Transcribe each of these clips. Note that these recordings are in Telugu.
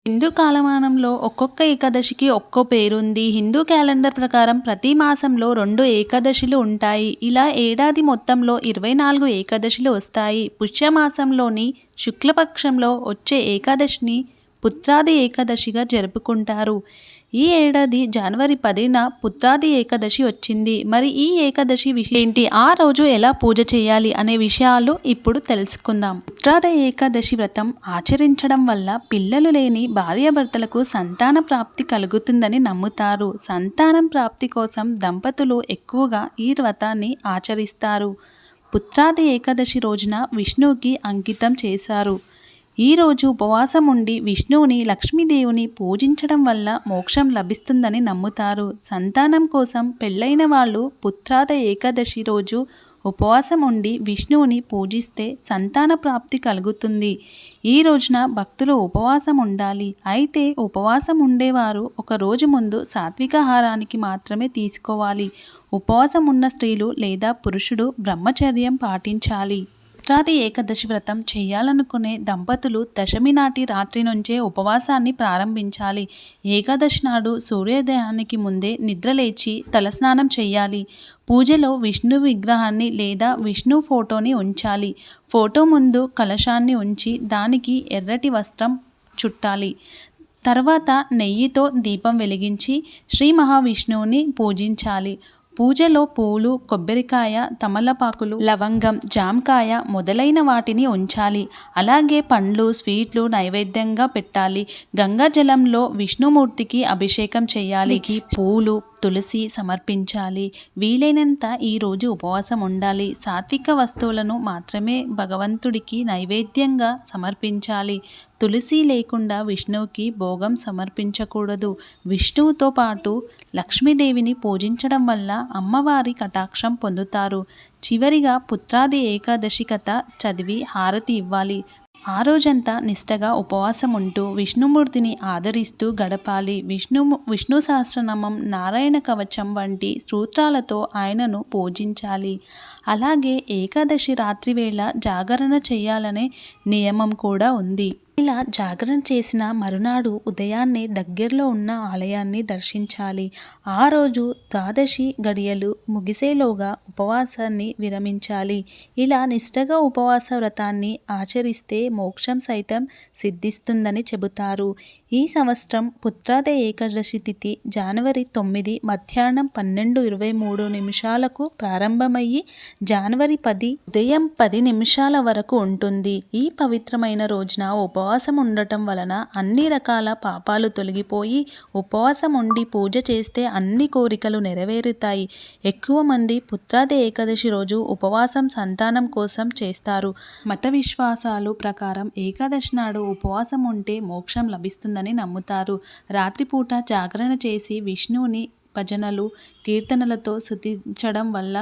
హిందూ కాలమానంలో ఒక్కొక్క ఏకాదశికి ఒక్కో పేరుంది. హిందూ క్యాలెండర్ ప్రకారం ప్రతి మాసంలో 2 ఏకాదశులు ఉంటాయి. ఇలా ఏడాది మొత్తంలో 24 ఏకాదశులు వస్తాయి. పుష్యమాసంలోని శుక్లపక్షంలో వచ్చే ఏకాదశిని పుత్రాది ఏకాదశిగా జరుపుకుంటారు. ఈ ఏడాది జనవరి 10న పుత్రాది ఏకాదశి వచ్చింది. మరి ఈ ఏకాదశి ఏంటి, ఆ రోజు ఎలా పూజ చేయాలి అనే విషయాలు ఇప్పుడు తెలుసుకుందాం. పుత్రాది ఏకాదశి వ్రతం ఆచరించడం వల్ల పిల్లలు లేని భార్యాభర్తలకు సంతాన ప్రాప్తి కలుగుతుందని నమ్ముతారు. సంతానం ప్రాప్తి కోసం దంపతులు ఎక్కువగా ఈ వ్రతాన్ని ఆచరిస్తారు. పుత్రాది ఏకాదశి రోజున విష్ణువుకి అంకితం చేశారు. ఈరోజు ఉపవాసం ఉండి విష్ణువుని, లక్ష్మీదేవిని పూజించడం వల్ల మోక్షం లభిస్తుందని నమ్ముతారు. సంతానం కోసం పెళ్ళైన వాళ్ళు పుత్రాద ఏకాదశి రోజు ఉపవాసం ఉండి విష్ణువుని పూజిస్తే సంతాన ప్రాప్తి కలుగుతుంది. ఈ రోజున భక్తులు ఉపవాసం ఉండాలి. అయితే ఉపవాసం ఉండేవారు ఒక రోజు ముందు సాత్వికాహారానికి మాత్రమే తీసుకోవాలి. ఉపవాసం ఉన్న స్త్రీలు లేదా పురుషుడు బ్రహ్మచర్యం పాటించాలి. పుత్రాది ఏకాదశి వ్రతం చేయాలనుకునే దంపతులు దశమి నాటి రాత్రి నుంచే ఉపవాసాన్ని ప్రారంభించాలి. ఏకాదశి నాడు సూర్యోదయానికి ముందే నిద్రలేచి తలస్నానం చేయాలి. పూజలో విష్ణు విగ్రహాన్ని లేదా విష్ణు ఫోటోని ఉంచాలి. ఫోటో ముందు కలశాన్ని ఉంచి దానికి ఎర్రటి వస్త్రం చుట్టాలి. తర్వాత నెయ్యితో దీపం వెలిగించి శ్రీ మహావిష్ణువుని పూజించాలి. పూజలో పూలు, కొబ్బరికాయ, తమలపాకులు, లవంగం, జామకాయ మొదలైన వాటిని ఉంచాలి. అలాగే పండ్లు, స్వీట్లు నైవేద్యంగా పెట్టాలి. గంగా జలంలో విష్ణుమూర్తికి అభిషేకం చేయాలి. పూలు, తులసి సమర్పించాలి. వీలైనంత ఈరోజు ఉపవాసం ఉండాలి. సాత్విక వస్తువులను మాత్రమే భగవంతుడికి నైవేద్యంగా సమర్పించాలి. తులసి లేకుండా విష్ణువుకి భోగం సమర్పించకూడదు. విష్ణువుతో పాటు లక్ష్మీదేవిని పూజించడం వల్ల అమ్మవారి కటాక్షం పొందుతారు. చివరిగా పుత్రాది ఏకాదశి కథ చదివి హారతి ఇవ్వాలి. ఆ రోజంతా నిష్టగా ఉపవాసం ఉంటూ విష్ణుమూర్తిని ఆదరిస్తూ గడపాలి. విష్ణు సహస్రనామం, నారాయణ కవచం వంటి స్తోత్రాలతో ఆయనను పూజించాలి. అలాగే ఏకాదశి రాత్రి వేళ జాగరణ చేయాలనే నియమం కూడా ఉంది. ఇలా జాగరణ చేసిన మరునాడు ఉదయాన్నే దగ్గరలో ఉన్న ఆలయాన్ని దర్శించాలి. ఆ రోజు ద్వాదశి గడియలు ముగిసేలోగా ఉపవాసాన్ని విరమించాలి. ఇలా నిష్టగా ఉపవాస వ్రతాన్ని ఆచరిస్తే మోక్షం సైతం సిద్ధిస్తుందని చెబుతారు. ఈ సంవత్సరం పుత్రాద ఏకాదశి తిథి జనవరి 9 మధ్యాహ్నం 12:23 ప్రారంభమయ్యి జనవరి 10 ఉదయం 10 నిమిషాల వరకు ఉంటుంది. ఈ పవిత్రమైన రోజున ఉపవాసం ఉండటం వలన అన్ని రకాల పాపాలు తొలగిపోయి ఉపవాసం ఉండి పూజ చేస్తే అన్ని కోరికలు నెరవేరుతాయి. ఎక్కువ మంది పుత్రాది ఏకాదశి రోజు ఉపవాసం సంతానం కోసం చేస్తారు. మత విశ్వాసాలు ప్రకారం ఏకాదశి నాడు ఉపవాసం ఉంటే మోక్షం లభిస్తుందని నమ్ముతారు. రాత్రిపూట జాగరణ చేసి విష్ణువుని భజనలు, కీర్తనలతో స్తుతించడం వల్ల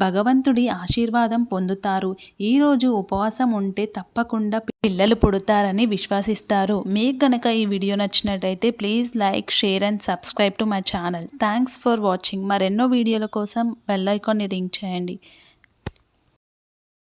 భగవంతుడి ఆశీర్వాదం పొందుతారు. ఈరోజు ఉపవాసం ఉంటే తప్పకుండా పిల్లలు పుడతారని విశ్వసిస్తారు. మీకు గనక ఈ వీడియో నచ్చినట్టయితే please like, share and subscribe to my channel. Thanks for watching. మరెన్నో వీడియోల కోసం బెల్ ఐకాన్ని రింగ్ చేయండి.